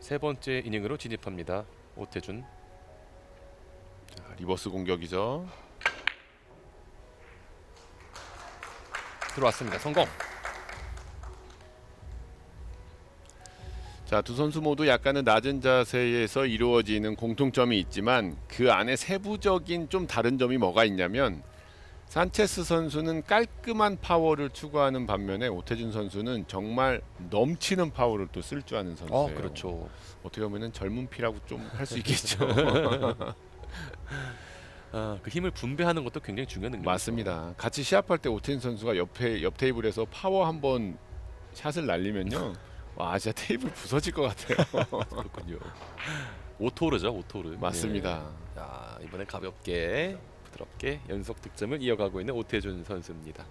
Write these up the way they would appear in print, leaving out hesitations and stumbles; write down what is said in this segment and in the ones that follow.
세 번째 이닝으로 진입합니다. 오태준. 자, 리버스 공격이죠. 들어왔습니다. 성공. 자, 두 선수 모두 약간은 낮은 자세에서 이루어지는 공통점이 있지만 그 안에 세부적인 좀 다른 점이 뭐가 있냐면 산체스 선수는 깔끔한 파워를 추구하는 반면에 오태준 선수는 정말 넘치는 파워를 또 쓸 줄 아는 선수예요. 그렇죠. 어떻게 보면은 젊은 피라고 좀 할 수 있겠죠. 그 힘을 분배하는 것도 굉장히 중요한 능력이죠. 맞습니다. 같이 시합할 때 오태준 선수가 옆 테이블에서 파워 한번 샷을 날리면요. 와, 진짜 테이블 부서질 것 같아요. 그렇군요. 오토르죠, 오토르. 맞습니다. 예. 자, 이번엔 가볍게 부드럽게 연속 득점을 이어가고 있는 오태준 선수입니다.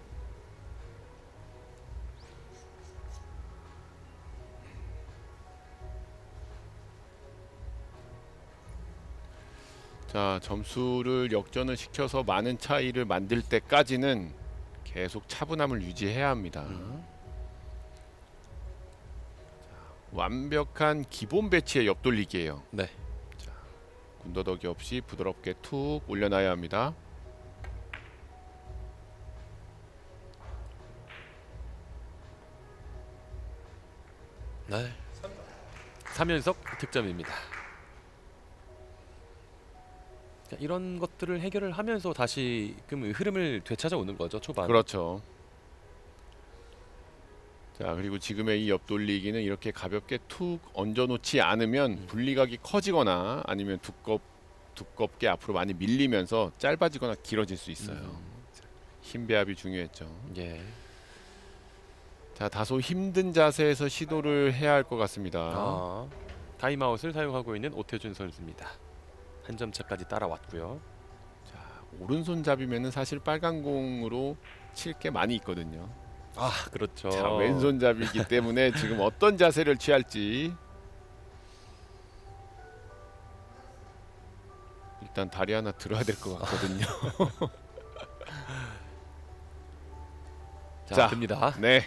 자, 점수를 역전을 시켜서 많은 차이를 만들 때까지는 계속 차분함을 유지해야 합니다. 완벽한 기본 배치의 옆돌리기예요. 네. 군더더기 없이 부드럽게 툭 올려놔야 합니다. 네. 3연속 득점입니다. 자, 이런 것들을 해결을 하면서 다시 흐름을 되찾아오는 거죠, 초반. 그렇죠. 자, 그리고 지금의 이 옆돌리기는 이렇게 가볍게 툭 얹어놓지 않으면 분리각이 커지거나 아니면 두껍게 앞으로 많이 밀리면서 짧아지거나 길어질 수 있어요. 힘 배합이 중요했죠. 예. 자, 다소 힘든 자세에서 시도를 해야 할 것 같습니다. 타임아웃을 사용하고 있는 오태준 선수입니다. 한 점 차까지 따라왔고요. 자, 오른손잡이면은 사실 빨간 공으로 칠 게 많이 있거든요. 그렇죠. 자, 왼손잡이기 때문에 지금 어떤 자세를 취할지 일단 다리 하나 들어야 될 것 같거든요. 자, 듭니다. 네.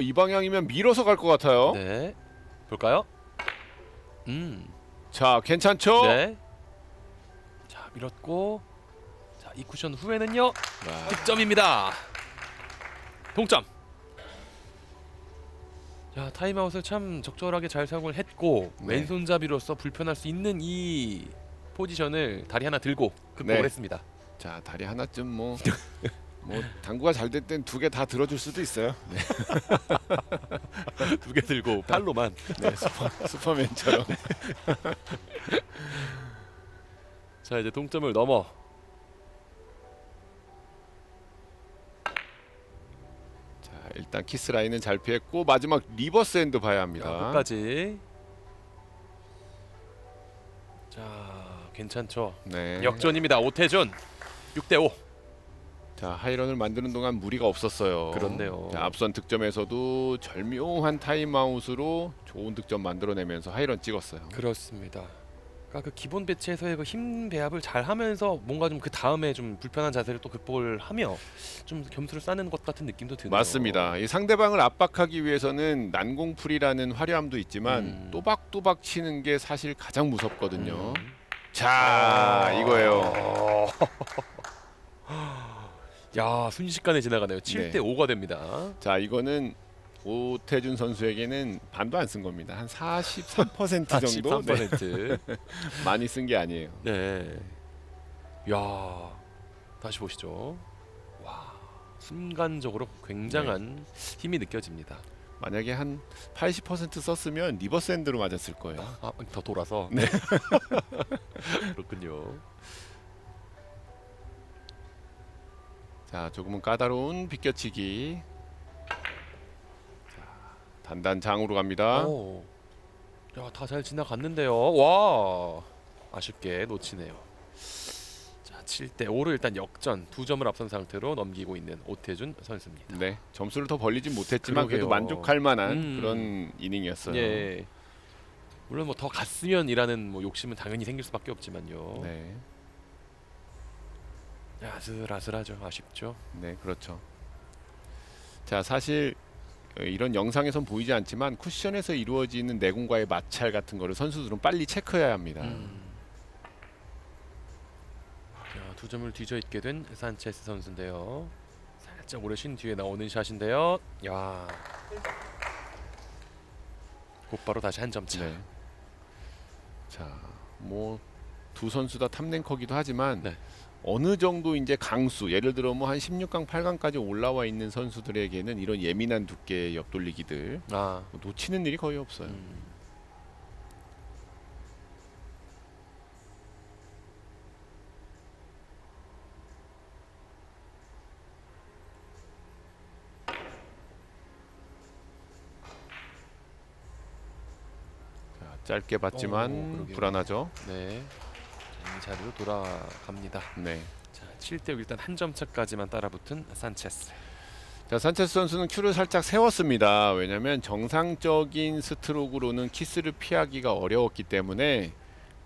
이 방향이면 밀어서 갈 것 같아요. 네. 볼까요? 자, 괜찮죠? 네. 자, 밀었고. 자, 이 쿠션 후에는요. 와, 득점입니다. 동점. 자, 타임아웃을 참 적절하게 잘 사용을 했고 네. 왼손잡이로서 불편할 수 있는 이 포지션을 다리 하나 들고 극복을 네. 했습니다. 자, 다리 하나쯤 뭐 당구가 잘 될 땐 두 개 다 들어줄 수도 있어요. 네, 두 개 들고 팔로만. 네 슈퍼맨처럼. 자, 이제 동점을 넘어. 자, 일단 키스 라인은 잘 피했고 마지막 리버스 핸드 봐야 합니다. 끝까지. 자, 괜찮죠. 네. 역전입니다. 오태준 6대5. 자, 하이런을 만드는 동안 무리가 없었어요. 그렇네요. 자, 앞선 득점에서도 절묘한 타임아웃으로 좋은 득점 만들어내면서 하이런 찍었어요. 그렇습니다. 그러니까 그 기본 배치에서의 그 힘 배합을 잘 하면서 뭔가 좀 그 다음에 좀 불편한 자세를 또 극복을 하며 좀 점수를 쌓는 것 같은 느낌도 드네요. 맞습니다. 이 상대방을 압박하기 위해서는 난공풀이라는 화려함도 있지만 또박또박 치는 게 사실 가장 무섭거든요. 자, 이거예요. 야, 순식간에 지나가네요. 7대5가 됩니다. 자, 이거는 오태준 선수에게는 반도 안 쓴 겁니다. 한 43% 정도. 43%. 네. 많이 쓴 게 아니에요. 네. 야, 다시 보시죠. 와, 순간적으로 굉장한 힘이 느껴집니다. 만약에 한 80% 썼으면 리버스 핸드로 맞았을 거예요. 더 돌아서. 네. 그렇군요. 자, 조금은 까다로운 비껴치기. 자, 단단장으로 갑니다. 야, 다 잘 지나갔는데요. 와, 아쉽게 놓치네요. 자, 7대5로 일단 역전 2점을 앞선 상태로 넘기고 있는 오태준 선수입니다. 네, 점수를 더 벌리진 못했지만 그러게요. 그래도 만족할 만한 그런 이닝이었어요. 예. 물론 뭐 더 갔으면이라는 뭐 욕심은 당연히 생길 수밖에 없지만요. 네, 아슬아슬하죠. 아쉽죠. 네, 그렇죠. 자, 사실 이런 영상에선 보이지 않지만 쿠션에서 이루어지는 내공과의 마찰 같은 거를 선수들은 빨리 체크해야 합니다. 자, 2점을 뒤져 있게 된 산체스 선수인데요. 살짝 오래 쉰 뒤에 나오는 샷인데요. 야, 곧바로 다시 한 점 차. 네. 자, 뭐 두 선수 다 탑랭커기도 하지만 네. 어느 정도 이제 강수, 예를 들어 뭐 한 16강, 8강까지 올라와 있는 선수들에게는 이런 예민한 두께의 옆돌리기들 아, 놓치는 일이 거의 없어요. 자, 짧게 봤지만 그러게요. 불안하죠. 네. 자, 이 자리로 돌아갑니다. 네. 자, 7대 6 일단 한 점 차까지만 따라붙은 산체스. 자, 산체스 선수는 큐를 살짝 세웠습니다. 왜냐하면 정상적인 스트로크로는 키스를 피하기가 어려웠기 때문에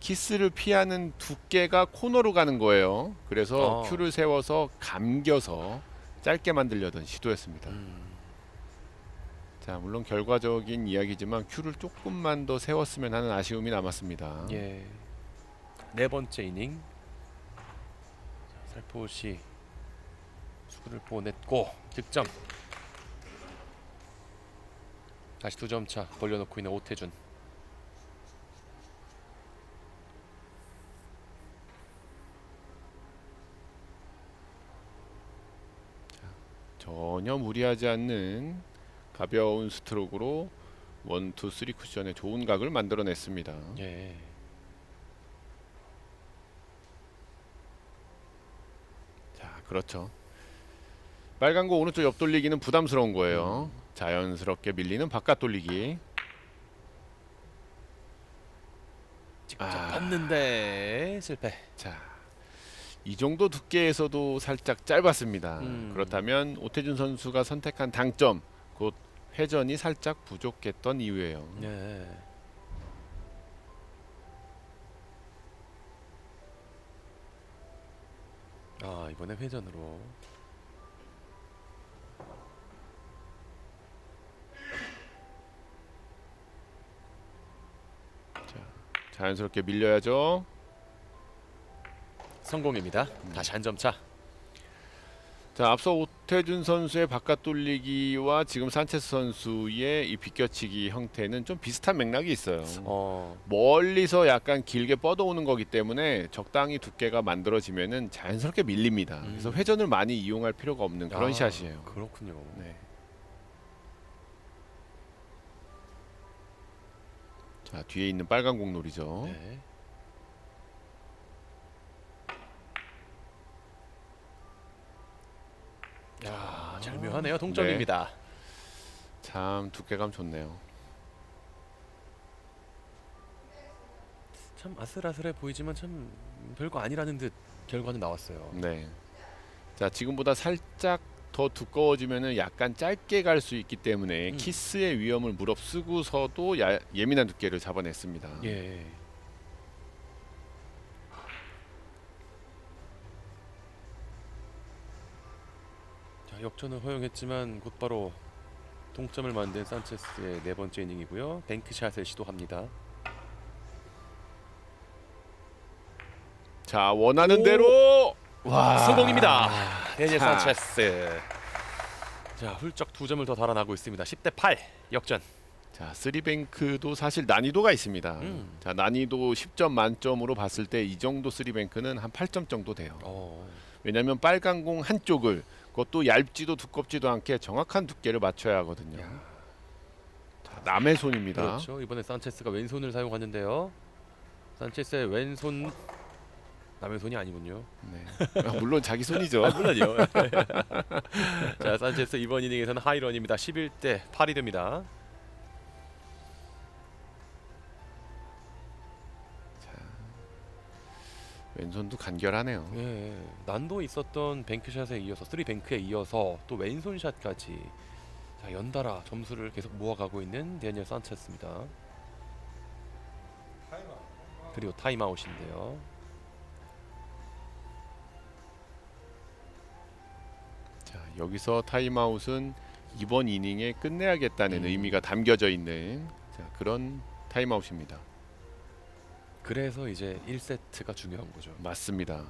키스를 피하는 두께가 코너로 가는 거예요. 그래서 큐를 세워서 감겨서 짧게 만들려던 시도였습니다. 자, 물론 결과적인 이야기지만 큐를 조금만 더 세웠으면 하는 아쉬움이 남았습니다. 예. 네 번째 이닝. 자, 살포시 수구를 보냈고 득점. 다시 2점 차 벌려놓고 있는 오태준. 전혀 무리하지 않는 가벼운 스트로크로 1, 2, 3 쿠션에 좋은 각을 만들어냈습니다. 예. 자, 그렇죠. 빨간 거 오른쪽 옆 돌리기는 부담스러운 거예요. 자연스럽게 밀리는 바깥 돌리기. 직접 떴는데 실패. 자, 이 정도 두께에서도 살짝 짧았습니다. 그렇다면 오태준 선수가 선택한 당점, 곧 회전이 살짝 부족했던 이유예요. 예. 아, 이번에 회전으로. 자연스럽게 밀려야죠. 성공입니다. 다시 한 점 차. 자, 앞서 오태준 선수의 바깥 돌리기와 지금 산체스 선수의 이 비껴치기 형태는 좀 비슷한 맥락이 있어요. 멀리서 약간 길게 뻗어오는 거기 때문에 적당히 두께가 만들어지면은 자연스럽게 밀립니다. 그래서 회전을 많이 이용할 필요가 없는 그런 샷이에요. 그렇군요. 네. 자, 뒤에 있는 빨간 공 놀이죠. 네. 야, 절묘하네요. 동점입니다. 참 두께감 좋네요. 참 아슬아슬해 보이지만 참 별거 아니라는 듯 결과는 나왔어요. 네. 자, 지금보다 살짝 더 두꺼워지면은 약간 짧게 갈 수 있기 때문에 키스의 위험을 무릅쓰고서도 예민한 두께를 잡아냈습니다. 예. 자, 역전을 허용했지만 곧바로 동점을 만든 산체스의 네 번째 이닝이고요. 뱅크샷을 시도합니다. 자, 원하는 대로 와, 성공입니다. 데니엘 자. 산체스. 자, 훌쩍 2점을 더 달아나고 있습니다. 10대 8 역전. 자, 쓰리뱅크도 사실 난이도가 있습니다. 자, 난이도 10점 만점으로 봤을 때 이 정도 쓰리뱅크는 한 8점 정도 돼요. 왜냐하면 빨간 공 한쪽을 그것도 얇지도 두껍지도 않게 정확한 두께를 맞춰야 하거든요. 자, 남의 손입니다. 그렇죠. 이번에 산체스가 왼손을 사용하는데요. 산체스의 왼손 남의 손이 아니군요. 네. 물론 자기 손이죠. 물론요. 자, 산체스 이번 이닝에서는 하이런입니다. 11대 8이 됩니다. 왼손도 간결하네요. 예, 난도 있었던 뱅크샷에 이어서 3뱅크에 이어서 또 왼손샷까지 자, 연달아 점수를 계속 모아가고 있는 데니엘 산체스입니다. 그리고 타임아웃인데요. 자, 여기서 타임아웃은 이번 이닝에 끝내야겠다는 의미가 담겨져 있는 자, 그런 타임아웃입니다. 그래서 이제 1세트가 중요한 거죠. 맞습니다.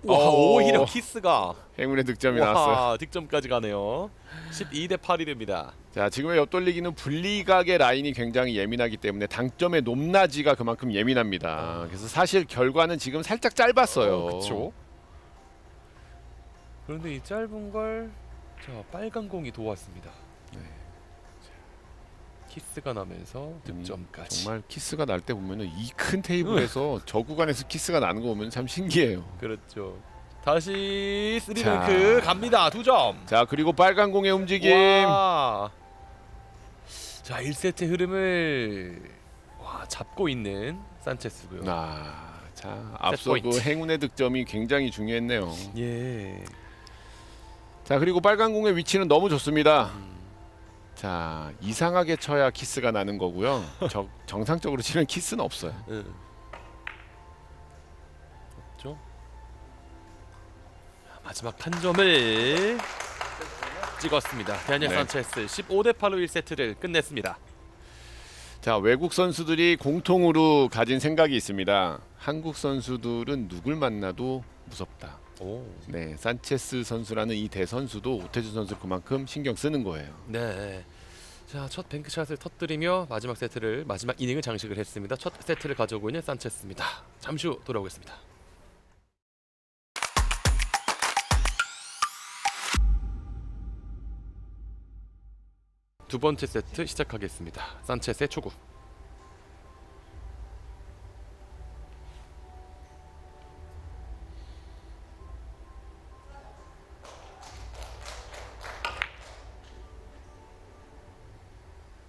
와, 오. 오히려 키스가 행운의 득점이 나왔어요. 와, 득점까지 가네요. 12대 8이 됩니다. 자, 지금의 옆돌리기는 분리각의 라인이 굉장히 예민하기 때문에 당점의 높낮이가 그만큼 예민합니다. 그래서 사실 결과는 지금 살짝 짧았어요. 그렇죠. 그런데 이 짧은 걸 자, 빨간 공이 도왔습니다. 네. 키스가 나면서 득점까지. 정말 키스가 날 때 보면은 이 큰 테이블에서 저 구간에서 키스가 나는 거 보면 참 신기해요. 그렇죠. 다시 자. 3뱅크 갑니다. 2점. 자, 그리고 빨간 공의 움직임. 와. 자, 1세트 흐름을 잡고 있는 산체스고요. 자, 앞서 그 포인트. 행운의 득점이 굉장히 중요했네요. 예. 자, 그리고 빨간 공의 위치는 너무 좋습니다. 자, 이상하게 쳐야 키스가 나는 거고요. 정상적으로 치면 키스는 없어요. 없죠. 마지막 한 점을 찍었습니다. 대한양 네. 산체스 15대 8로 1세트를 끝냈습니다. 자, 외국 선수들이 공통으로 가진 생각이 있습니다. 한국 선수들은 누굴 만나도 무섭다. 오. 네, 산체스 선수라는 이 대선수도 오태준 선수 그만큼 신경 쓰는 거예요. 네. 자, 첫 뱅크샷을 터뜨리며 마지막 이닝을 장식을 했습니다. 첫 세트를 가져오고 있는 산체스입니다. 잠시 후 돌아오겠습니다. 두 번째 세트 시작하겠습니다. 산체스의 초구.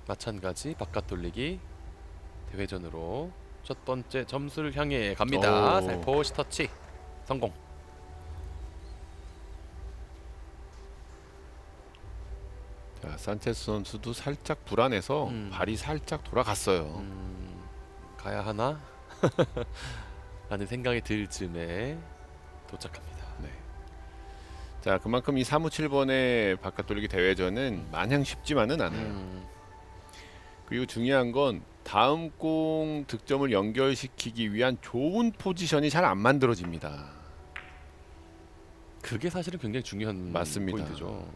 마찬가지 바깥 돌리기 대회전으로 첫 번째 점수를 향해 갑니다. 오. 살포시 터치 성공. 자, 산체스 선수도 살짝 불안해서 발이 살짝 돌아갔어요. 가야 하나? 라는 생각이 들 즈음에 도착합니다. 네. 자, 그만큼 이 3무7번의 바깥 돌리기 대회전은 마냥 쉽지만은 않아요. 그리고 중요한 건 다음 공 득점을 연결시키기 위한 좋은 포지션이 잘 안 만들어집니다. 그게 사실은 굉장히 중요한 맞습니다. 포인트죠.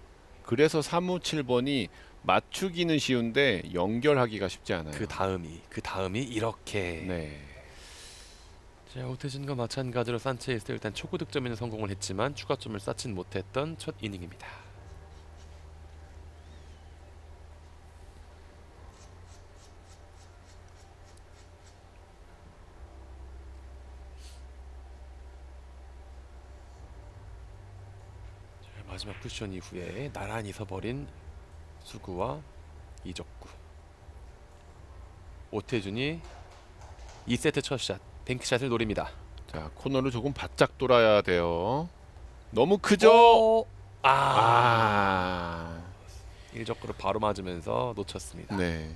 그래서 3무7번이 맞추기는 쉬운데 연결하기가 쉽지 않아요. 그 다음이 이렇게. 네. 자, 오태준과 마찬가지로 산체스도 일단 초구 득점에는 성공을 했지만 추가점을 쌓진 못했던 첫 이닝입니다. 마지막 쿠션 이후에 나란히 서버린 수구와 이적구. 오태준이 2세트 첫샷 뱅크샷을 노립니다. 자, 코너를 조금 바짝 돌아야 돼요. 너무 크죠? 아. 일적구를 바로 맞으면서 놓쳤습니다. 네.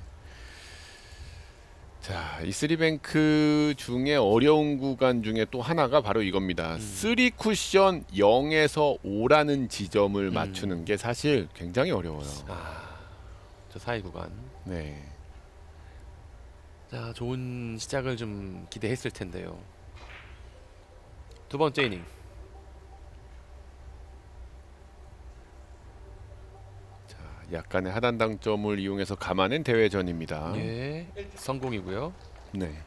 자, 이 쓰리뱅크 중에 어려운 구간 중에 또 하나가 바로 이겁니다. 쓰리 쿠션 0에서 5라는 지점을 맞추는 게 사실 굉장히 어려워요. 저 사이 구간. 네. 자, 좋은 시작을 좀 기대했을 텐데요. 두 번째 이닝. 자, 약간의 하단 당점을 이용해서 감아낸 대회전입니다. 예, 성공이고요. 네.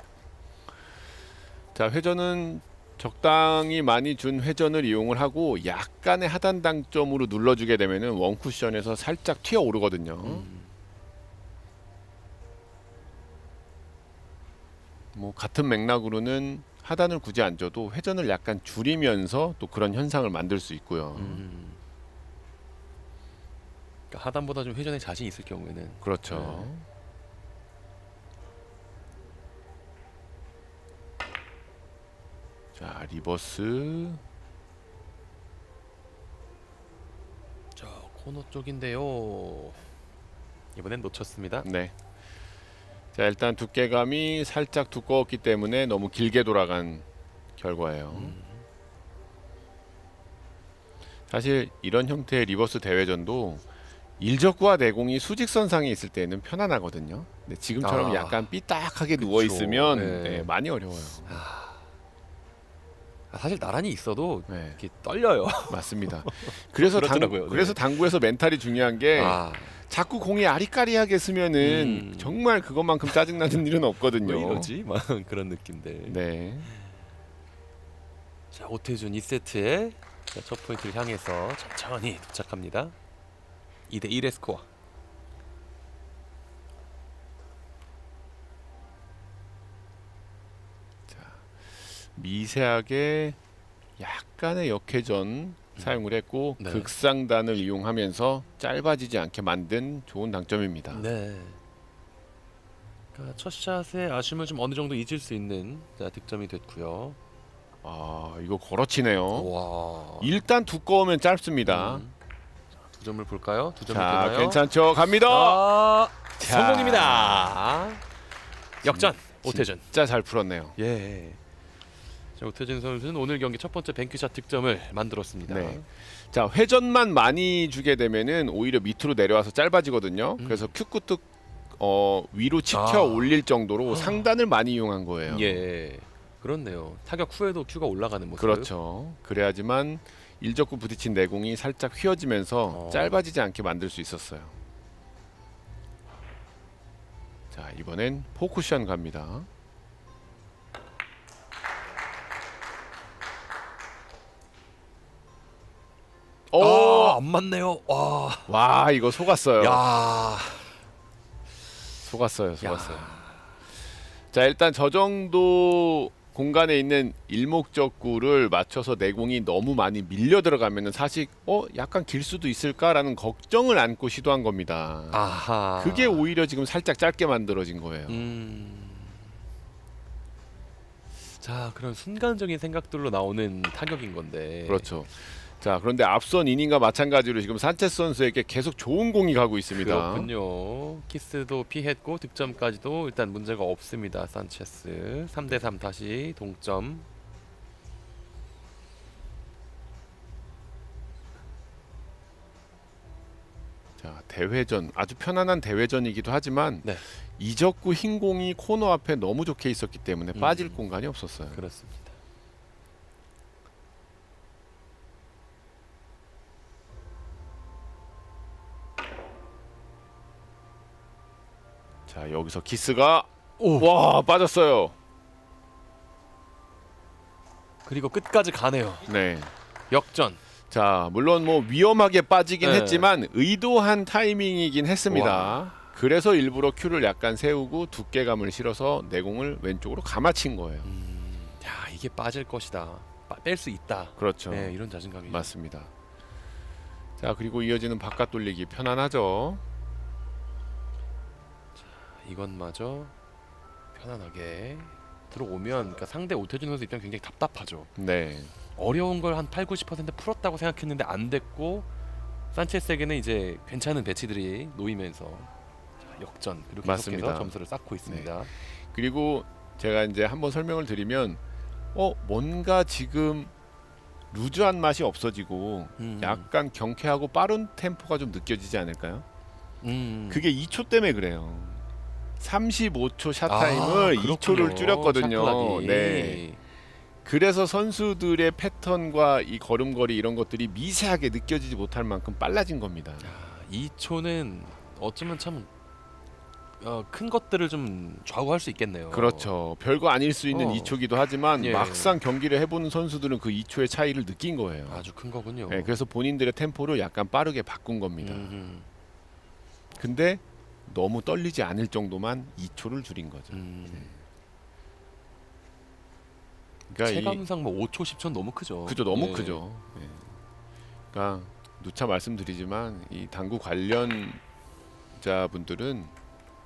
자, 회전은 적당히 많이 준 회전을 이용을 하고 약간의 하단 당점으로 눌러주게 되면은 원 쿠션에서 살짝 튀어 오르거든요. 뭐 같은 맥락으로는 하단을 굳이 안 줘도 회전을 약간 줄이면서 또 그런 현상을 만들 수 있고요. 그러니까 하단보다 좀 회전에 자신 있을 경우에는 그렇죠. 자, 리버스. 자, 코너 쪽인데요. 이번엔 놓쳤습니다. 네. 자, 일단 두께감이 살짝 두꺼웠기 때문에 너무 길게 돌아간 결과예요. 사실 이런 형태의 리버스 대회전도 일적구와 내공이 수직선상에 있을 때는 편안하거든요. 근데 지금처럼 아, 약간 삐딱하게 그쵸. 누워 있으면 네. 많이 어려워요. 사실 나란히 있어도 네, 이렇게 떨려요. 맞습니다. 그래서 그렇더라고요. 네. 그래서 당구에서 멘탈이 중요한 게 아, 자꾸 공이 아리까리하게 쓰면은 정말 그것만큼 짜증나는 일은 없거든요. 왜 이러지? 막 그런 느낌들. 네. 자, 오태준 2세트에 첫 포인트를 향해서 천천히 도착합니다. 2대 1의 스코어. 미세하게 약간의 역회전 사용을 했고 네. 극상단을 이용하면서 짧아지지 않게 만든 좋은 당점입니다. 네. 그러니까 첫 샷의 아쉬움을 좀 어느 정도 잊을 수 있는 자, 득점이 됐고요. 아, 이거 걸어치네요. 와. 일단 두꺼우면 짧습니다. 자, 두 점을 볼까요? 두 점을 자, 되나요? 괜찮죠? 갑니다. 아, 자, 성공입니다. 역전 오태준. 진짜 잘 풀었네요. 예. 자, 오태준 선수는 오늘 경기 첫 번째 뱅크샷 득점을 만들었습니다. 네. 자, 회전만 많이 주게 되면은 오히려 밑으로 내려와서 짧아지거든요. 그래서 큐끝 위로 치켜 올릴 정도로 상단을 많이 이용한 거예요. 예. 그렇네요. 타격 후에도 큐가 올라가는 모습. 그렇죠. 그래야지만 일적구 부딪힌 내공이 살짝 휘어지면서 짧아지지 않게 만들 수 있었어요. 자, 이번엔 포쿠션 갑니다. 아, 안 맞네요. 와. 와, 이거 속았어요. 야. 속았어요. 자, 일단 저 정도 공간에 있는 일목적구를 맞춰서 내공이 너무 많이 밀려 들어가면은 사실 약간 길 수도 있을까라는 걱정을 안고 시도한 겁니다. 아하. 그게 오히려 지금 살짝 짧게 만들어진 거예요. 자, 그런 순간적인 생각들로 나오는 타격인 건데. 그렇죠. 자, 그런데 앞선 이닝과 마찬가지로 지금 산체스 선수에게 계속 좋은 공이 가고 있습니다. 그렇군요. 키스도 피했고 득점까지도 일단 문제가 없습니다. 산체스 3대 3 다시 동점. 자, 대회전 아주 편안한 대회전이기도 하지만 네. 이적구 흰 공이 코너 앞에 너무 좋게 있었기 때문에 빠질 공간이 없었어요. 그렇습니다. 자, 여기서 키스가 와, 빠졌어요. 그리고 끝까지 가네요. 네. 역전. 자, 물론 뭐 위험하게 빠지긴 네. 했지만 의도한 타이밍이긴 했습니다. 와. 그래서 일부러 큐를 약간 세우고 두께감을 실어서 내공을 왼쪽으로 감아친 거예요. 야, 이게 빠질 것이다. 뺄 수 있다. 그렇죠. 네, 이런 자신감이. 맞습니다. 자, 그리고 이어지는 바깥 돌리기 편안하죠. 이것마저 편안하게 들어오면 그러니까 상대 오태준 선수 입장 굉장히 답답하죠. 네. 어려운 걸 한 8, 90% 풀었다고 생각했는데 안 됐고 산체스에게는 이제 괜찮은 배치들이 놓이면서 자, 역전 그리고 맞습니다. 계속해서 점수를 쌓고 있습니다. 그리고 제가 이제 한번 설명을 드리면 뭔가 지금 루즈한 맛이 없어지고 약간 경쾌하고 빠른 템포가 좀 느껴지지 않을까요? 그게 2초 때문에 그래요. 35초 샷 타임을 2초를 줄였거든요. 네. 그래서 선수들의 패턴과 이 걸음걸이 이런 것들이 미세하게 느껴지지 못할 만큼 빨라진 겁니다. 2초는 어쩌면 참 큰 것들을 좀 좌우할 수 있겠네요. 그렇죠. 별거 아닐 수 있는 2초기도 하지만 예. 막상 경기를 해보는 선수들은 그 2초의 차이를 느낀 거예요. 아주 큰 거군요. 네, 그래서 본인들의 템포를 약간 빠르게 바꾼 겁니다. 근데 너무 떨리지 않을 정도만 2초를 줄인 거죠. 그러니까 체감상 뭐 5초, 10초 너무 크죠. 그죠, 너무 네. 크죠. 네. 그러니까 누차 말씀드리지만 이 당구 관련자분들은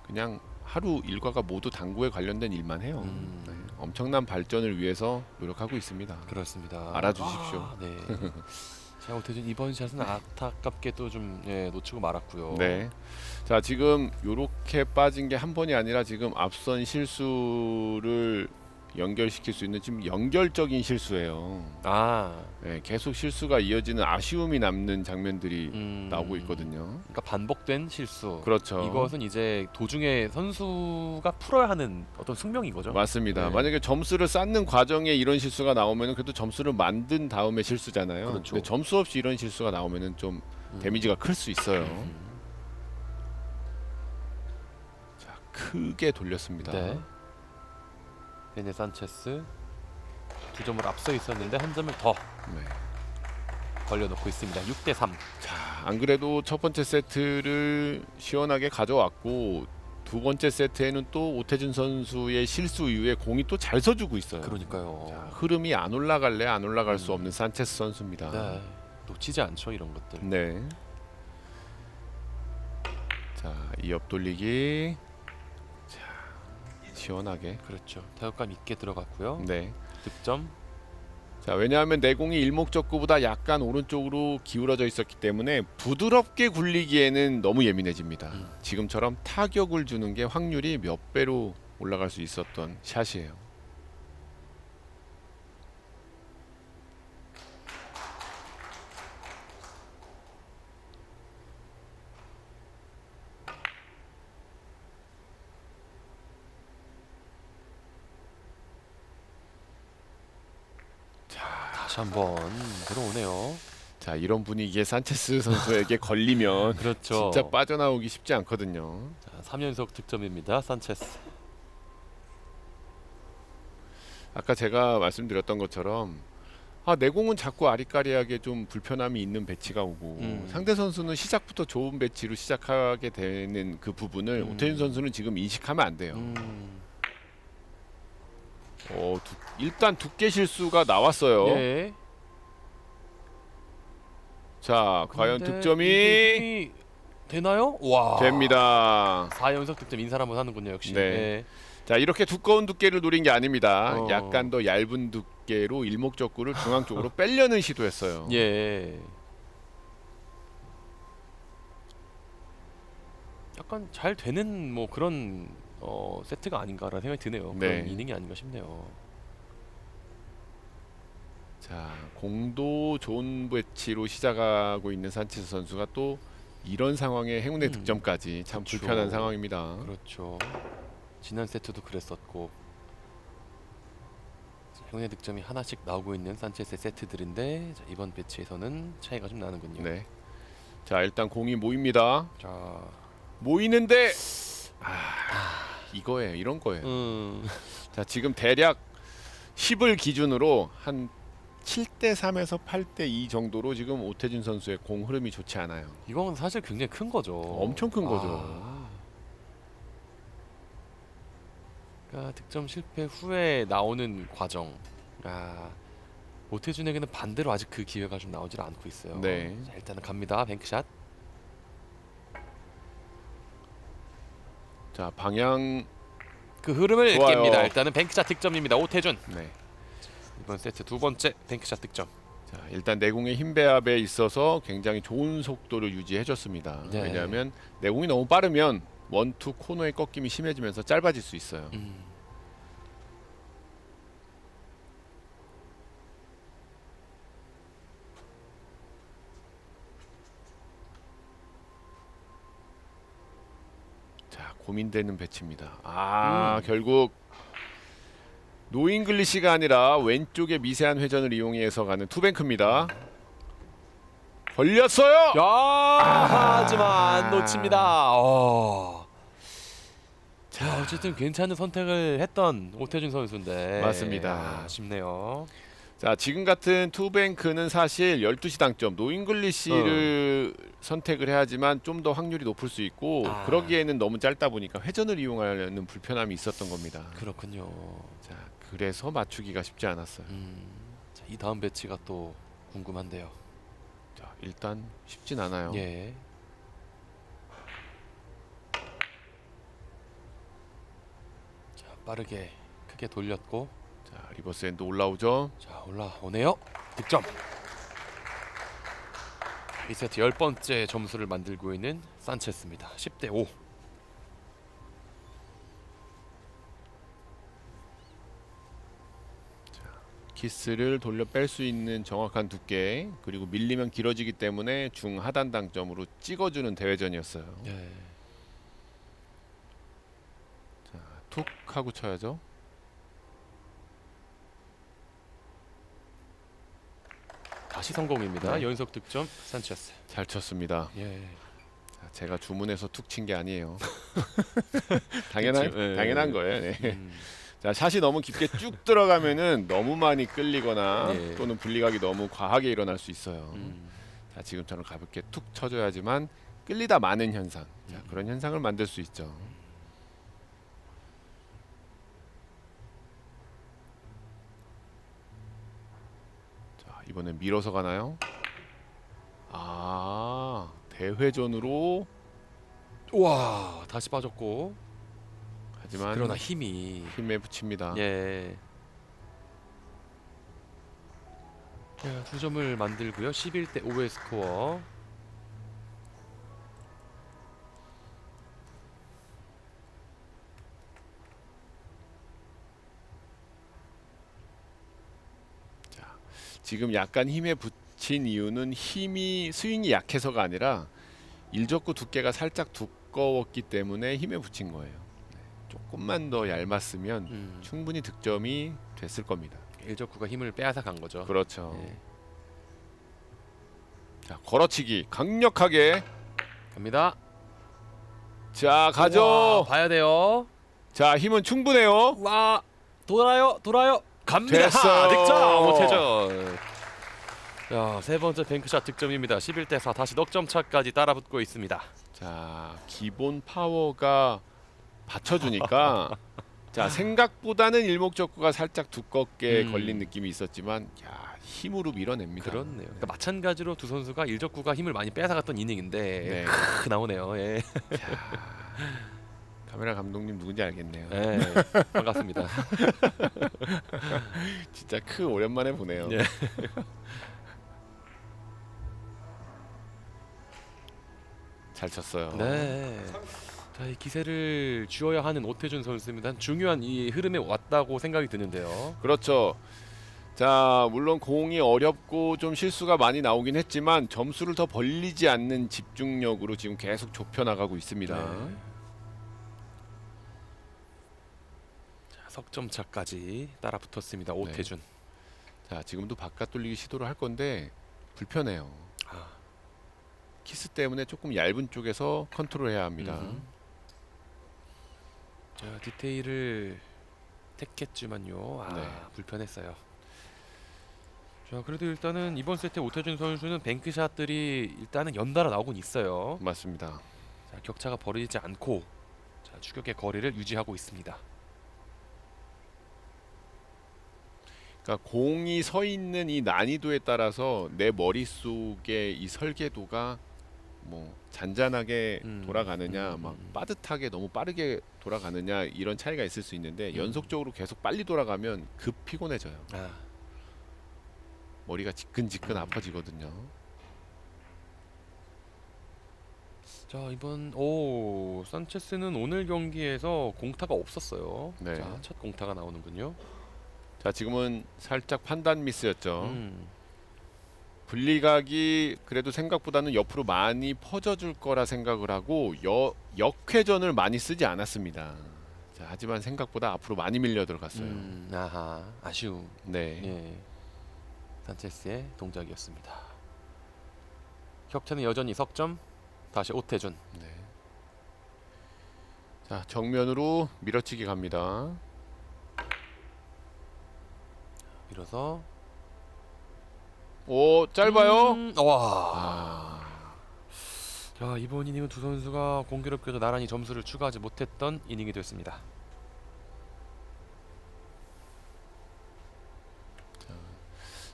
그냥 하루 일과가 모두 당구에 관련된 일만 해요. 네. 엄청난 발전을 위해서 노력하고 있습니다. 그렇습니다. 알아주십시오. 네. 자, 오태준 이번 샷은 안타깝게도 좀 놓치고 말았고요. 네. 자, 지금 요렇게 빠진 게 한 번이 아니라 지금 앞선 실수를 연결시킬 수 있는 지금 연결적인 실수예요. 아, 네, 계속 실수가 이어지는 아쉬움이 남는 장면들이 나오고 있거든요. 그러니까 반복된 실수. 그렇죠. 이것은 이제 도중에 선수가 풀어야 하는 어떤 숙명인 거죠. 맞습니다. 네. 만약에 점수를 쌓는 과정에 이런 실수가 나오면 그래도 점수를 만든 다음에 실수잖아요. 그렇죠. 근데 점수 없이 이런 실수가 나오면 좀 데미지가 클 수 있어요. 자, 크게 돌렸습니다. 네. 베네 산체스 2점을 앞서 있었는데 한 점을 더 네. 벌려놓고 있습니다. 6대3. 자, 안 그래도 첫 번째 세트를 시원하게 가져왔고 두 번째 세트에는 또 오태준 선수의 실수 이후에 공이 또 잘 서주고 있어요. 그러니까요. 자, 흐름이 안 올라갈래 안 올라갈 수 없는 산체스 선수입니다. 네. 놓치지 않죠, 이런 것들. 네. 자, 이 옆 돌리기. 자, 시원하게. 그렇죠. 타격감 있게 들어갔고요. 네. 득점. 자, 왜냐하면 내공이 일목적구보다 약간 오른쪽으로 기울어져 있었기 때문에 부드럽게 굴리기에는 너무 예민해집니다. 지금처럼 타격을 주는 게 확률이 몇 배로 올라갈 수 있었던 샷이에요. 다시 한번 들어오네요. 자, 이런 분위기에 산체스 선수에게 걸리면 그렇죠. 진짜 빠져나오기 쉽지 않거든요. 자, 3연속 득점입니다. 산체스. 아까 제가 말씀드렸던 것처럼 내공은 자꾸 아리까리하게 좀 불편함이 있는 배치가 오고 상대 선수는 시작부터 좋은 배치로 시작하게 되는 그 부분을 오태준 선수는 지금 인식하면 안 돼요. 일단 두께 실수가 나왔어요. 네. 자, 과연 근데 득점이 이게 되나요? 와. 됩니다. 4연속 득점 인사를 한번 하는군요, 역시. 네. 자, 이렇게 두꺼운 두께를 노린 게 아닙니다. 어. 약간 더 얇은 두께로 일목적구를 중앙 쪽으로 빼려는 시도였어요. 예. 약간 잘 되는 뭐 그런 세트가 아닌가라는 생각이 드네요. 네. 그런 이닝이 아닌가 싶네요. 자, 공도 좋은 배치로 시작하고 있는 산체스 선수가 또 이런 상황에 행운의 득점까지 참 그렇죠. 불편한 상황입니다. 그렇죠. 지난 세트도 그랬었고 행운의 득점이 하나씩 나오고 있는 산체스의 세트들인데 자, 이번 배치에서는 차이가 좀 나는군요. 네. 자, 일단 공이 모입니다. 자, 모이는데 이거예요. 이런 거예요. 자, 지금 대략 10을 기준으로 한 7대3에서 8대2 정도로 지금 오태준 선수의 공 흐름이 좋지 않아요. 이건 사실 굉장히 큰 거죠. 엄청 큰 거죠. 그러니까 득점 실패 후에 나오는 과정. 오태준에게는 반대로 아직 그 기회가 좀 나오질 않고 있어요. 네. 자, 일단은 갑니다. 뱅크샷. 자, 방향 그 흐름을 좋아요. 깹니다. 일단은 뱅크샷 득점입니다. 오태준. 네. 이번 세트 두 번째 뱅크샷 득점. 자, 일단 내공의 힘 배합에 있어서 굉장히 좋은 속도를 유지해줬습니다. 네. 왜냐하면 내공이 너무 빠르면 원투 코너의 꺾임이 심해지면서 짧아질 수 있어요. 자, 고민되는 배치입니다. 결국 노잉글리시가 아니라 왼쪽의 미세한 회전을 이용해서 가는 투뱅크입니다. 걸렸어요. 하지만 놓칩니다. 자, 어쨌든 괜찮은 선택을 했던 오태준 선수인데 맞습니다. 아쉽네요. 자, 지금 같은 투뱅크는 사실 12시 당점 노잉글리시를 선택을 해야지만 좀 더 확률이 높을 수 있고 그러기에는 너무 짧다 보니까 회전을 이용하려는 불편함이 있었던 겁니다. 그렇군요. 자, 그래서 맞추기가 쉽지 않았어요. 자, 이 다음 배치가 또 궁금한데요. 자, 일단 쉽진 않아요. 예. 자, 빠르게 크게 돌렸고 자, 리버스 엔드 올라오죠. 자, 올라오네요. 득점. 이 세트 10번째 점수를 만들고 있는 산체스입니다. 10대 5. 키스를 돌려 뺄 수 있는 정확한 두께, 그리고 밀리면 길어지기 때문에 중하단 당점으로 찍어주는 대회전이었어요. 예. 자, 툭 하고 쳐야죠. 다시 성공입니다. 네. 연속 득점 산체스. 잘 쳤습니다. 예. 자, 제가 주문해서 툭 친 게 아니에요. 그쵸, 예. 당연한 거예요. 네. 음. 자, 샷이 너무 깊게 쭉 들어가면은 너무 많이 끌리거나 예. 또는 분리각이 너무 과하게 일어날 수 있어요. 음. 자, 지금처럼 가볍게 툭 쳐줘야지만 끌리다 마는 현상, 자, 그런 현상을 만들 수 있죠. 자, 이번엔 밀어서 가나요? 아, 대회전으로. 와, 다시 빠졌고. 하지만 그러나 힘이 힘에 붙입니다. 예. 자, 2점을 만들고요. 11대 5의 스코어. 지금 약간 힘에 붙인 이유는 힘이 스윙이 약해서가 아니라 일적구 두께가 살짝 두꺼웠기 때문에 힘에 붙인 거예요. 네, 조금만 더 얇았으면 충분히 득점이 됐을 겁니다. 일적구가 힘을 빼앗아 간 거죠. 그렇죠. 예. 자, 걸어치기 강력하게. 갑니다. 자, 가죠. 우와, 봐야 돼요. 자, 힘은 충분해요. 와, 돌아요. 갑니다. 됐어요. 득점 못해죠. 야, 세 번째 뱅크샷 득점입니다. 11대 4. 다시 넉점 차까지 따라붙고 있습니다. 자, 기본 파워가 받쳐주니까 자, 생각보다는 일목적구가 살짝 두껍게 걸린 느낌이 있었지만, 야, 힘으로 밀어냅니다. 그렇네요. 그러니까 마찬가지로 두 선수가 일적구가 힘을 많이 빼앗아갔던 이닝인데 네. 나오네요. 예. 자, 카메라 감독님 누군지 알겠네요. 예. 반갑습니다. 진짜 오랜만에 보네요. 예. 잘 쳤어요. 네. 자, 이 기세를 쥐어야 하는 오태준 선수입니다. 중요한 이 흐름에 왔다고 생각이 드는데요. 그렇죠. 자, 물론 공이 어렵고 좀 실수가 많이 나오긴 했지만 점수를 더 벌리지 않는 집중력으로 지금 계속 좁혀 나가고 있습니다. 네. 자, 석점 차까지 따라 붙었습니다. 오태준. 자, 지금도 바깥 돌리기 시도를 할 건데 불편해요. 아. 키스 때문에 조금 얇은 쪽에서 컨트롤해야 합니다. 자, 디테일을 택했지만요. 아, 네. 불편했어요. 자, 그래도 일단은 이번 세트 오태준 선수는 뱅크샷들이 일단은 연달아 나오곤 있어요. 맞습니다. 자, 격차가 벌어지지 않고 자, 추격의 거리를 유지하고 있습니다. 그러니까 공이 서 있는 이 난이도에 따라서 내 머릿속에 이 설계도가 뭐 잔잔하게 돌아가느냐, 막 빠듯하게 너무 빠르게 돌아가느냐, 이런 차이가 있을 수 있는데 연속적으로 계속 빨리 돌아가면 급 피곤해져요. 아, 머리가 지끈지끈 아파지거든요. 자, 이번 산체스는 오늘 경기에서 공타가 없었어요. 네. 자, 첫 공타가 나오는군요. 자, 지금은 살짝 판단 미스였죠. 음. 분리각이 그래도 생각보다는 옆으로 많이 퍼져줄 거라 생각을 하고 역회전을 많이 쓰지 않았습니다. 자, 하지만 생각보다 앞으로 많이 밀려 들어갔어요. 아하, 아쉬움. 네. 예. 산체스의 동작이었습니다. 격차는 여전히 석점. 다시 오태준. 네. 자, 정면으로 밀어치기 갑니다. 밀어서 오, 짧아요. 와. 아, 자, 이번 이닝은 두 선수가 공교롭게도 나란히 점수를 추가하지 못했던 이닝이 됐습니다.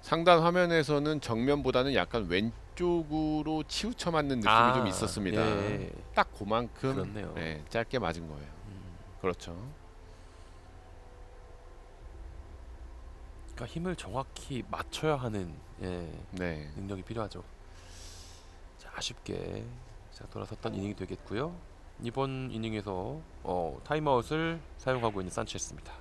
상단 화면에서는 정면보다는 약간 왼쪽으로 치우쳐 맞는 느낌이 좀 있었습니다. 예. 딱 그만큼 그렇네요. 네, 짧게 맞은 거예요. 그렇죠. 그러니까 힘을 정확히 맞춰야 하는 네. 능력이 필요하죠. 아쉽게 자, 돌아섰던 이닝이 되겠고요. 이번 이닝에서 타임아웃을 사용하고 있는 산체스입니다.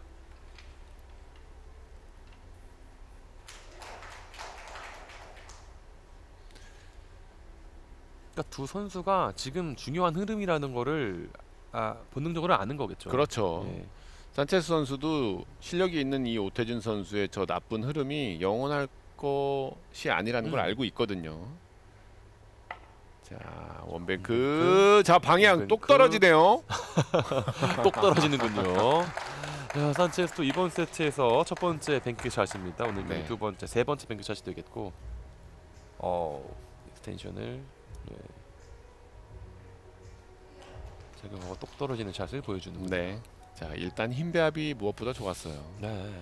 그러니까 두 선수가 지금 중요한 흐름이라는 거를 본능적으로 아는 거겠죠. 그렇죠. 예. 산체스 선수도 실력이 있는 이 오태준 선수의 저 나쁜 흐름이 영원할 것이 아니라는 걸 알고 있거든요. 자, 원뱅크. 자, 방향 원뱅크. 똑 떨어지네요. 똑 떨어지는군요. 야, 산체스도 이번 세트에서 첫 번째 뱅크샷입니다. 오늘 네. 두 번째, 세 번째 뱅크샷이 되겠고, 익스텐션을 제가 똑 떨어지는 샷을 보여주는군요. 네. 자, 일단 힘 배합이 무엇보다 좋았어요. 네.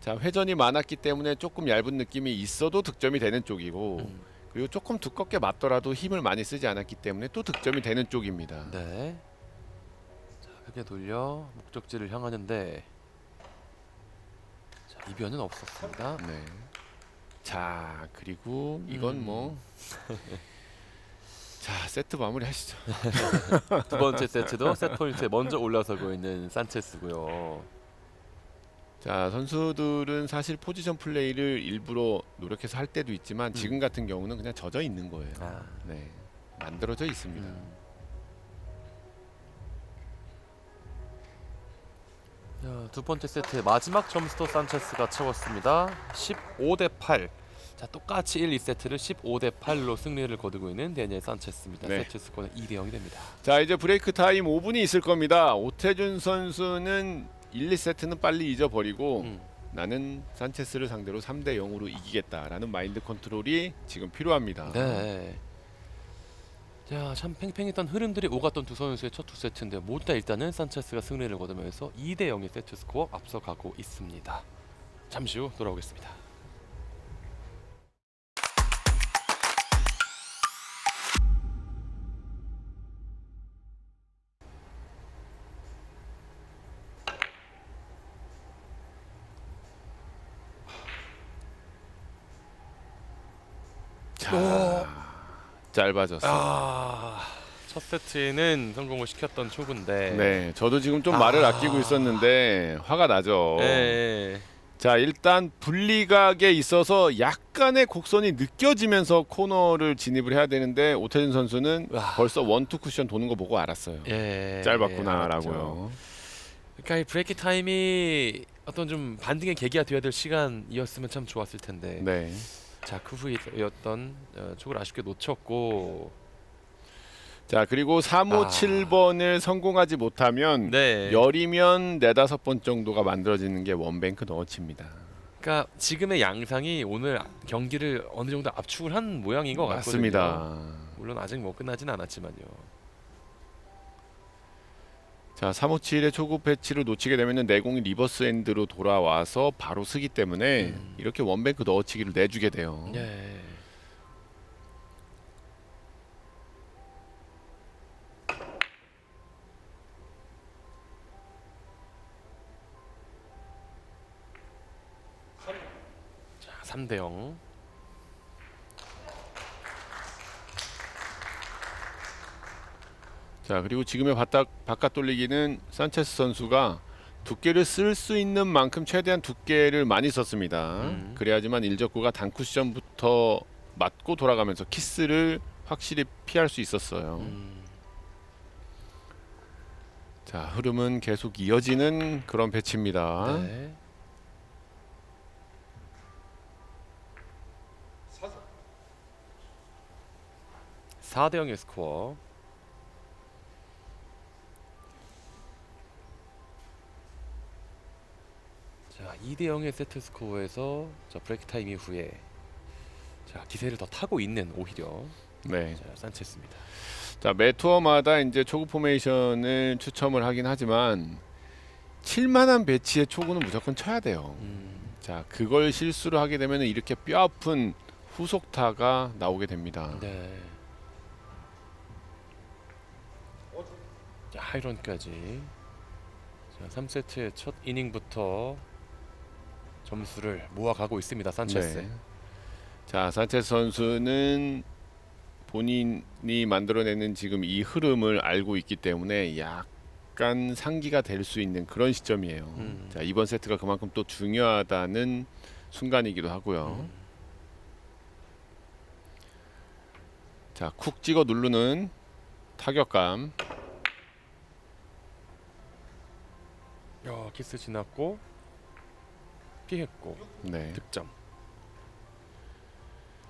자, 회전이 많았기 때문에 조금 얇은 느낌이 있어도 득점이 되는 쪽이고, 그리고 조금 두껍게 맞더라도 힘을 많이 쓰지 않았기 때문에 또 득점이 되는 쪽입니다. 네. 자, 크게 돌려 목적지를 향하는데, 자, 이변은 없었습니다. 네. 자, 그리고 이건 뭐 자, 세트 마무리 하시죠. 두 번째 세트도 세트 포인트에 먼저 올라서고 있는 산체스고요. 자, 선수들은 사실 포지션 플레이를 일부러 노력해서 할 때도 있지만 지금 같은 경우는 그냥 젖어 있는 거예요. 네. 만들어져 있습니다. 자, 두 번째 세트의 마지막 점수도 산체스가 채웠습니다. 15대 8. 자, 똑같이 1, 2세트를 15대 8로 승리를 거두고 있는 데니엘 산체스입니다. 네. 세트 스코어는 2대 0이 됩니다. 자, 이제 브레이크 타임 5분이 있을 겁니다. 오태준 선수는 1, 2세트는 빨리 잊어버리고 나는 산체스를 상대로 3대 0으로 이기겠다라는 마인드 컨트롤이 지금 필요합니다. 네. 자, 참 팽팽했던 흐름들이 오갔던 두 선수의 첫 두 세트인데 모두 다 일단은 산체스가 승리를 거두면서 2대 0의 세트 스코어 앞서가고 있습니다. 잠시 후 돌아오겠습니다. 자, 짧아졌어요. 첫 세트에는 성공을 시켰던 초구인데. 네, 저도 지금 좀 말을 아끼고 있었는데 화가 나죠. 네. 자, 일단 분리각에 있어서 약간의 곡선이 느껴지면서 코너를 진입을 해야 되는데 오태준 선수는 벌써 원투 쿠션 도는 거 보고 알았어요. 예. 짧았구나라고요. 그러니까 이 브레이크 타임이 어떤 좀 반등의 계기가 되어야 될 시간이었으면 참 좋았을 텐데. 네. 자, 그 후에였던 초구를 아쉽게 놓쳤고. 자, 그리고 3호 7번을 성공하지 못하면 네. 열이면 4-5번 정도가 만들어지는 게 원뱅크 너치입니다. 그러니까 지금의 양상이 오늘 경기를 어느 정도 압축을 한 모양인 것 같거든요. 맞습니다. 물론 아직 뭐 끝나진 않았지만요. 자, 357의 초구 패치를 놓치게 되면 내공이 리버스 엔드로 돌아와서 바로 쓰기 때문에 이렇게 원뱅크 넣어치기를 내주게 돼요. 네. 자, 3대 0. 자, 그리고 지금의 바깥 돌리기는 산체스 선수가 두께를 쓸 수 있는 만큼 최대한 두께를 많이 썼습니다. 그래야지만 일적구가 단 쿠션부터 맞고 돌아가면서 키스를 확실히 피할 수 있었어요. 자, 흐름은 계속 이어지는 그런 배치입니다. 네. (4대 0의) 스코어. 자, 2대 0의 세트 스코어에서 자, 브레이크 타임 이후에 자, 기세를 더 타고 있는 오히려 네. 자, 산체스입니다. 자, 매 투어마다 이제 초구 포메이션을 추첨을 하긴 하지만 칠만한 배치의 초구는 무조건 쳐야 돼요. 자, 그걸 실수를 하게 되면 이렇게 뼈아픈 후속타가 나오게 됩니다. 네. 자, 하이런까지. 자, 3세트의 첫 이닝부터 점수를 모아가고 있습니다. 산체스. 네. 자, 산체스 선수는 본인이 만들어내는 지금 이 흐름을 알고 있기 때문에 약간 상기가 될 수 있는 그런 시점이에요. 자, 이번 세트가 그만큼 또 중요하다는 순간이기도 하고요. 자, 쿡 찍어 누르는 타격감. 야, 키스 지났고 피했고 네. 득점.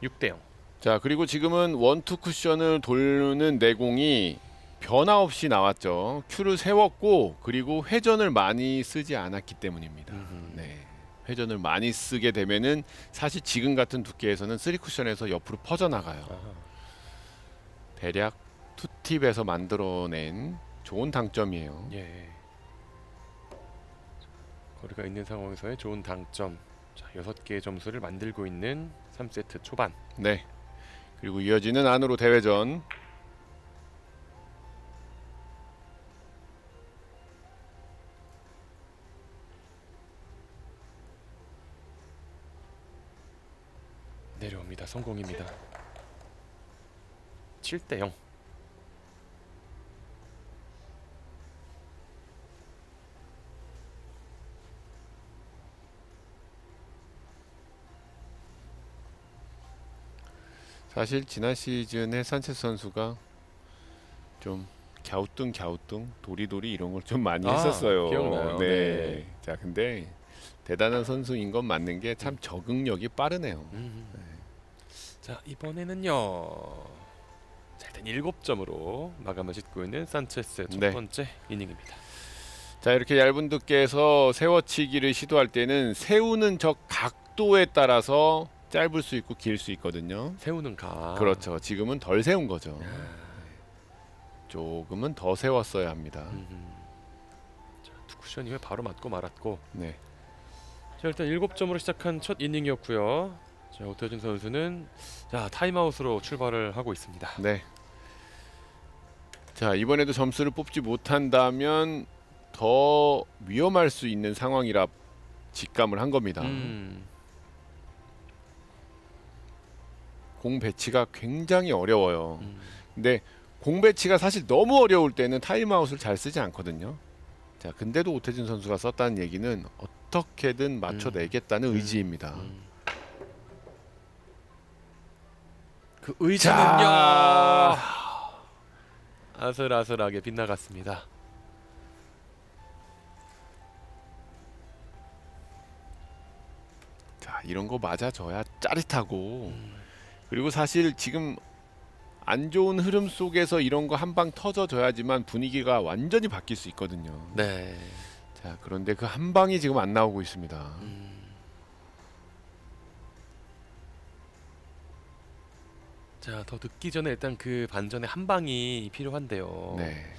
6대0. 자, 그리고 지금은 원투 쿠션을 돌는 내공이 변화 없이 나왔죠. 큐를 세웠고 그리고 회전을 많이 쓰지 않았기 때문입니다. 네. 회전을 많이 쓰게 되면은 사실 지금 같은 두께에서는 3쿠션에서 옆으로 퍼져나가요. 대략 투팁에서 만들어낸 좋은 당점이에요. 예. 거리가 있는 상황에서의 좋은 당점. 자, 6개의 점수를 만들고 있는 3세트 초반. 네. 그리고 이어지는 안으로 대회전. 내려옵니다. 성공입니다. 7대0. 사실 지난 시즌에 산체스 선수가 좀 갸우뚱 도리도리 이런 걸 좀 많이 했었어요. 기억나요. 네. 네. 자, 근데 대단한 선수인 건 맞는 게 참 적응력이 빠르네요. 자, 이번에는요. 자, 일단 7점으로 마감을 짓고 있는 산체스의 첫 네. 번째 이닝입니다. 자, 이렇게 얇은 두께에서 세워치기를 시도할 때는 세우는 저 각도에 따라서 짧을 수 있고 길 수 있거든요. 세우는 가. 그렇죠. 지금은 덜 세운 거죠. 조금은 더 세웠어야 합니다. 자, 두 쿠션 이후에 바로 맞고 말았고. 네. 자, 일단 7점으로 시작한 첫 이닝이었고요. 자, 오태준 선수는 자, 타임아웃으로 출발을 하고 있습니다. 네. 자, 이번에도 점수를 뽑지 못한다면 더 위험할 수 있는 상황이라 직감을 한 겁니다. 공 배치가 굉장히 어려워요. 근데 공 배치가 사실 너무 어려울 때는 타임아웃을 잘 쓰지 않거든요. 자, 근데도 오태준 선수가 썼다는 얘기는 어떻게든 맞춰내겠다는 의지입니다. 그 의지는요. 자. 아슬아슬하게 빗나갔습니다. 자, 이런 거 맞아줘야 짜릿하고 그리고 사실 지금 안 좋은 흐름 속에서 이런 거 한 방 터져줘야지만 분위기가 완전히 바뀔 수 있거든요. 네. 자, 그런데 그 한 방이 지금 안 나오고 있습니다. 자, 더 늦기 전에 일단 그 반전의 한 방이 필요한데요. 네.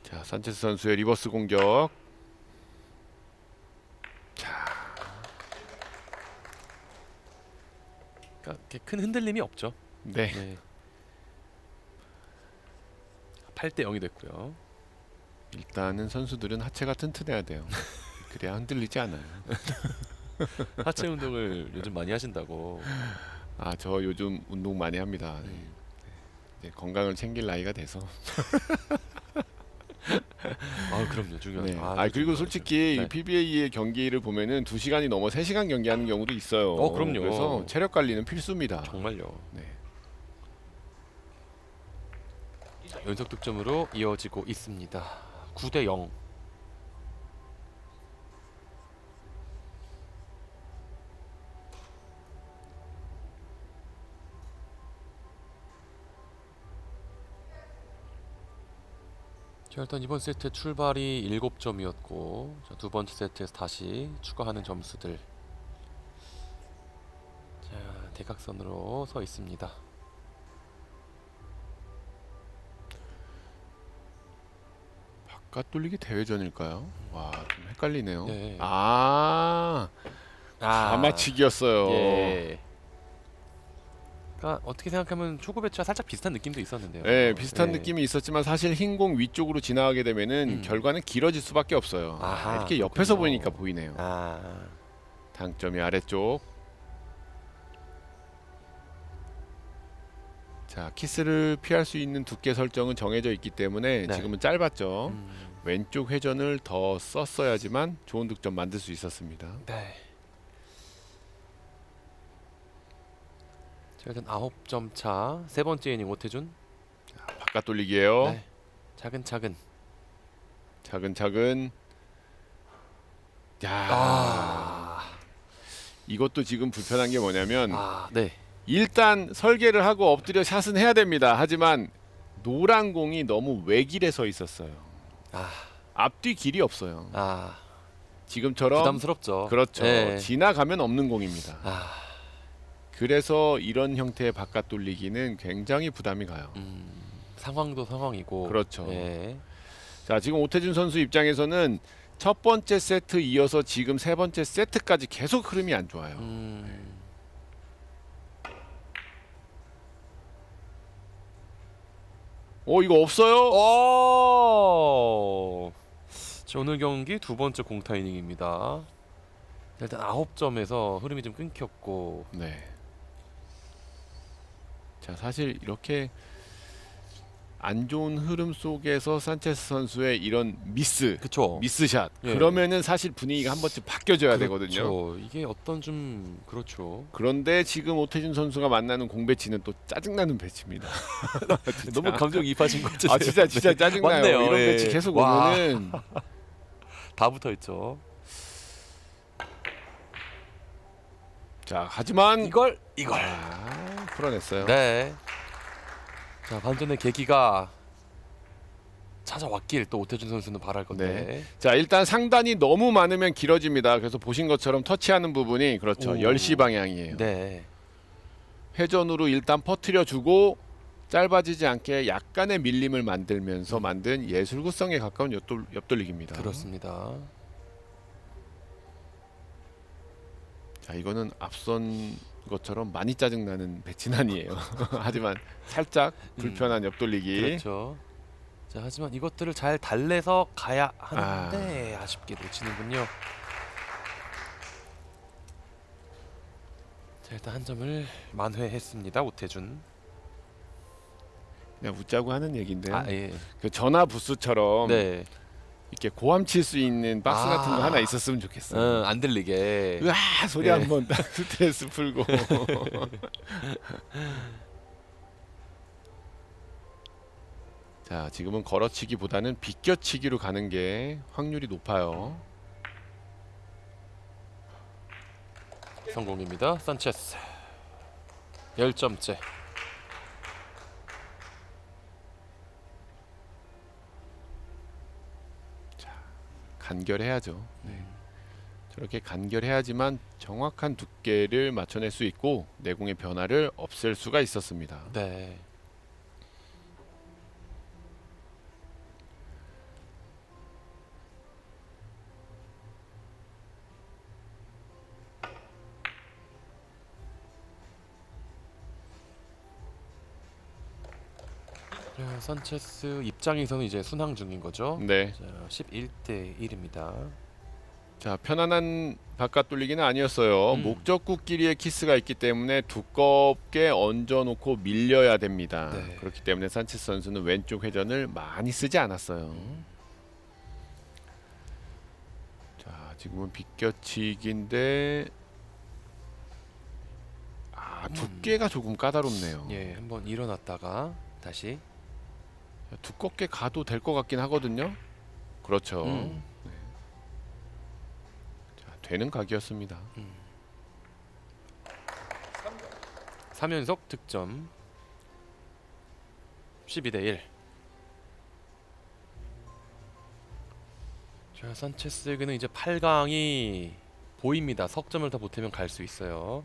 자, 산체스 선수의 리버스 공격. 자, 그러니까 이렇게 큰 흔들림이 없죠. 네. 네. 8대0이 됐고요. 일단은 선수들은 하체가 튼튼해야 돼요. 그래야 흔들리지 않아요. 하체 운동을 요즘 많이 하신다고. 아, 저 요즘 운동 많이 합니다. 네. 네, 건강을 챙길 나이가 돼서. 아, 그럼요. 중요하죠. 네. 아, 그리고 중요하죠. 솔직히 네. PBA의 경기를 보면은 2시간이 넘어 3시간 경기하는 경우도 있어요. 그럼요. 그래서 체력 관리는 필수입니다. 정말요. 네. 자, 연속 득점으로 이어지고 있습니다. 9대0. 자, 일단 이번 세트 출발이 7점이었고 두 번째 세트에서 다시 추가하는 점수들. 자, 대각선으로 서 있습니다. 바깥 돌리기 대회전일까요? 와, 좀 헷갈리네요. 네. 가마치기였어요. 예. 그러니까 어떻게 생각하면 초구 배치와 살짝 비슷한 느낌도 있었는데요. 네, 비슷한 예. 느낌이 있었지만 사실 흰 공 위쪽으로 지나가게 되면은 음. 결과는 길어질 수밖에 없어요. 아하, 이렇게 옆에서 그렇군요. 보니까 보이네요. 아, 당점이 아래쪽. 자, 키스를 피할 수 있는 두께 설정은 정해져 있기 때문에 네. 지금은 짧았죠. 왼쪽 회전을 더 썼어야지만 좋은 득점 만들 수 있었습니다. 네. 자, 일단 9점 차. 세 번째 이닝 오태준. 바깥 돌리기예요. 네. 차근차근. 차근차근. 야, 아. 이것도 지금 불편한 게 뭐냐면 네. 일단 설계를 하고 엎드려 샷은 해야 됩니다. 하지만 노란 공이 너무 외길에 서 있었어요. 아. 앞뒤 길이 없어요. 아. 지금처럼 부담스럽죠. 그렇죠. 네. 지나가면 없는 공입니다. 아. 그래서 이런 형태의 바깥 돌리기는 굉장히 부담이 가요. 상황도 상황이고. 그렇죠. 예. 자, 지금 오태준 선수 입장에서는 첫 번째 세트 이어서 지금 세 번째 세트까지 계속 흐름이 안 좋아요. 이거 없어요? 자, 오늘 경기 두 번째 공타 이닝입니다. 일단 9점에서 흐름이 좀 끊겼고. 네. 자, 사실 이렇게 안 좋은 흐름 속에서 산체스 선수의 이런 그쵸. 미스샷 예. 그러면은 사실 분위기가 한 번쯤 바뀌어져야 되거든요. 그렇죠. 이게 어떤 좀 그렇죠. 그런데 지금 오태준 선수가 만나는 공 배치는 또 짜증나는 배치입니다. 너무 감정이입하신 것 같으세요. 아, 진짜 짜증나요. 맞네요. 이런 예. 배치 계속 와. 오면은 다 붙어 있죠. 자, 하지만 이걸 풀어냈어요. 네. 자, 반전의 계기가 찾아왔길 또 오태준 선수는 바랄 건데. 자, 일단 상단이 너무 많으면 길어집니다. 그래서 보신 것처럼 터치하는 부분이 그렇죠. 오. 10시 방향이에요. 네. 회전으로 일단 퍼뜨려 주고 짧아지지 않게 약간의 밀림을 만들면서 만든 예술구성에 가까운 옆돌리기입니다. 그렇습니다. 자, 이거는 앞선 것처럼 많이 짜증나는 배치는 아니에요. 하지만 살짝 불편한 옆돌리기. 그렇죠. 자, 하지만 이것들을 잘 달래서 가야 하는데 아쉽게 놓치는군요. 자, 일단 한 점을 만회했습니다. 오태준. 그냥 웃자고 하는 얘기인데요. 예. 그 전화 부스처럼 네. 이렇게 고함 칠 수 있는 박스 같은 거 하나 있었으면 좋겠어요. 안 들리게. 으아 소리 네. 한번 딱 스트레스 풀고. 자, 지금은 걸어치기보다는 비껴치기로 가는 게 확률이 높아요. 성공입니다. 산체스. 10점째. 간결해야죠. 저렇게 간결해야지만 정확한 두께를 맞춰낼 수 있고 내공의 변화를 없앨 수가 있었습니다. 네. 자, 산체스 입장에서는 이제 순항 중인 거죠. 네. 자, 11대 1입니다. 자, 편안한 바깥 돌리기는 아니었어요. 목적구끼리의 키스가 있기 때문에 두껍게 얹어놓고 밀려야 됩니다. 네. 그렇기 때문에 산체스 선수는 왼쪽 회전을 많이 쓰지 않았어요. 자, 지금은 비껴치기인데 두께가 조금 까다롭네요. 예, 한번 일어났다가 다시. 두껍게 가도 될 것 같긴 하거든요. 그렇죠. 자, 되는 각이었습니다. 3연속 득점. 12대 1. 자, 산체스에게는 이제 8강이 보입니다. 석점을 더 보태면 갈 수 있어요.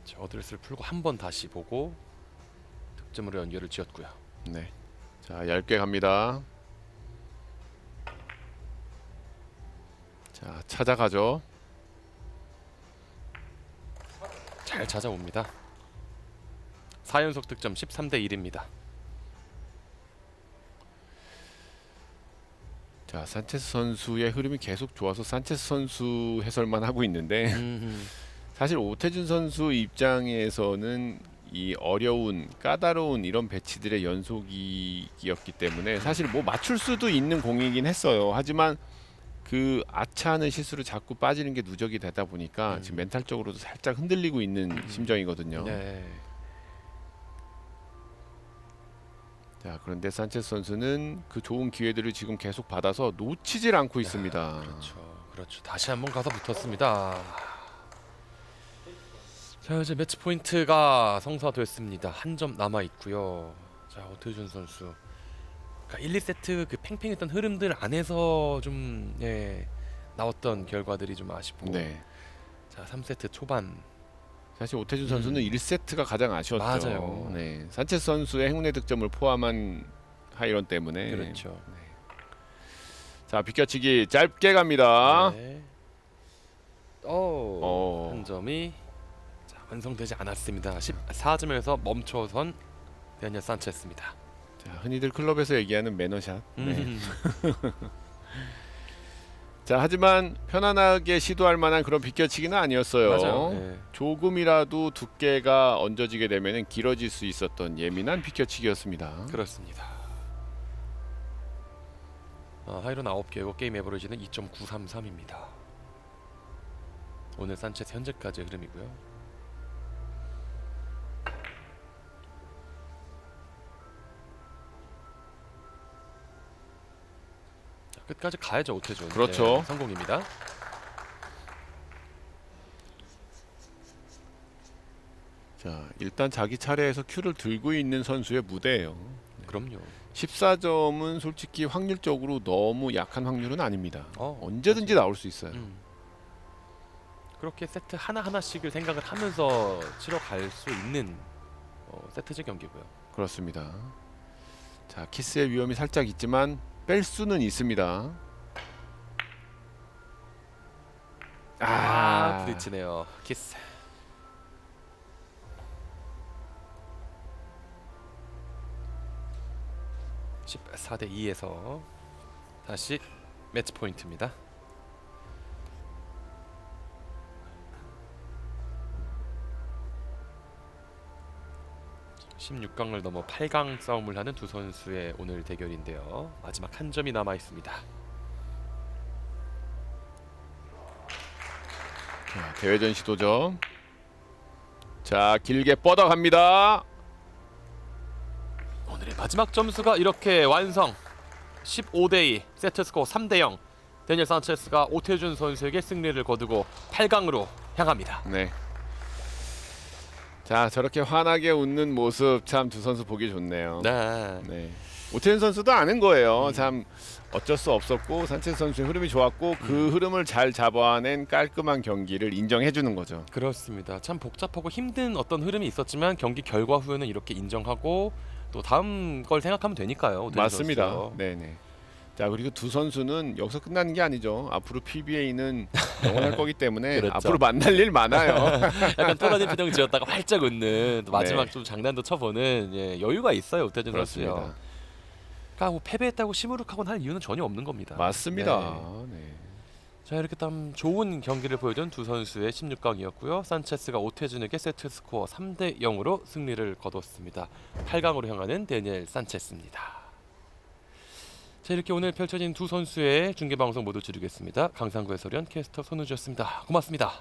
자, 어드레스를 풀고 한 번 다시 보고 득점으로 연결을 지었고요. 네. 자, 얇게 갑니다. 자, 찾아가죠. 잘 찾아옵니다. 4연속 득점 13대 1입니다. 자, 산체스 선수의 흐름이 계속 좋아서 산체스 선수 해설만 하고 있는데 사실 오태준 선수 입장에서는 이 어려운 까다로운 이런 배치들의 연속이었기 때문에 사실 뭐 맞출 수도 있는 공이긴 했어요. 하지만 그 아차하는 실수로 자꾸 빠지는 게 누적이 되다 보니까 지금 멘탈적으로도 살짝 흔들리고 있는 심정이거든요. 네. 자, 그런데 산체스 선수는 그 좋은 기회들을 지금 계속 받아서 놓치질 않고 있습니다. 그렇죠. 다시 한번 가서 붙었습니다. 자, 이제 매치 포인트가 성사됐습니다. 한 점 남아 있고요. 자, 오태준 선수. 그러니까 1, 2세트 그 팽팽했던 흐름들 안에서 좀 나왔던 결과들이 좀 아쉽고. 네. 자, 3세트 초반. 사실 오태준 선수는 1세트가 가장 아쉬웠죠. 맞아요. 네. 산체스 선수의 행운의 득점을 포함한 하이런 때문에. 그렇죠. 자, 비껴치기 짧게 갑니다. 네. 한 점이 자, 완성되지 않았습니다. 14점에서 멈춰선 데니엘 산체스입니다. 자, 흔히들 클럽에서 얘기하는 매너샷. 네. 자, 하지만 편안하게 시도할 만한 그런 비껴치기는 아니었어요. 맞아요. 네. 조금이라도 두께가 얹어지게 되면 길어질 수 있었던 예민한 비껴치기였습니다. 그렇습니다. 하이런 9개고 게임 에버리지는 2.933입니다. 오늘 산체스 현재까지 흐름이고요. 자, 끝까지 가야죠 오태준. 그렇죠. 성공입니다. 자, 일단 자기 차례에서 큐를 들고 있는 선수의 무대예요. 그럼요. 14점은 솔직히 확률적으로 너무 약한 확률은 아닙니다. 언제든지 맞아요. 나올 수 있어요. 그렇게 세트 하나하나씩을 생각을 하면서 치러 갈 수 있는 세트제 경기고요. 그렇습니다. 자, 키스의 위험이 살짝 있지만 뺄 수는 있습니다. 부딪히네요. 키스. 십 4대 2에서 다시 매치 포인트입니다. 16강을 넘어 8강 싸움을 하는 두 선수의 오늘 대결인데요. 마지막 한 점이 남아 있습니다. 자, 대회전 시도죠. 자, 길게 뻗어갑니다. 오늘의 마지막 점수가 이렇게 완성. 15대2 세트 스코어 3대0. 데니엘 산체스가 오태준 선수에게 승리를 거두고 8강으로 향합니다. 네. 자, 저렇게 환하게 웃는 모습 참 두 선수 보기 좋네요. 네. 네. 오태준 선수도 아는 거예요. 참 어쩔 수 없었고 산체스 선수의 흐름이 좋았고 그 흐름을 잘 잡아낸 깔끔한 경기를 인정해 주는 거죠. 그렇습니다. 참 복잡하고 힘든 어떤 흐름이 있었지만 경기 결과 후에는 이렇게 인정하고 또 다음 걸 생각하면 되니까요. 오태준 맞습니다. 선수요. 네네. 자, 그리고 두 선수는 여기서 끝나는 게 아니죠. 앞으로 PBA는 영원할 거기 때문에 그렇죠. 앞으로 만날 일 많아요. 약간 또다니 표정 지었다가 활짝 웃는 또 마지막 네. 좀 장난도 쳐보는 여유가 있어요 오태준 그렇습니다. 선수요. 그러니까 뭐 패배했다고 시무룩하곤 할 이유는 전혀 없는 겁니다. 맞습니다. 네. 네. 자, 이렇게 참 좋은 경기를 보여준 두 선수의 16강이었고요. 산체스가 오태준에게 세트 스코어 3대 0으로 승리를 거뒀습니다. 8강으로 향하는 데니엘 산체스입니다. 자, 이렇게 오늘 펼쳐진 두 선수의 중계 방송 모두 줄이겠습니다. 강상구 해설위원 캐스터 손우주였습니다. 고맙습니다.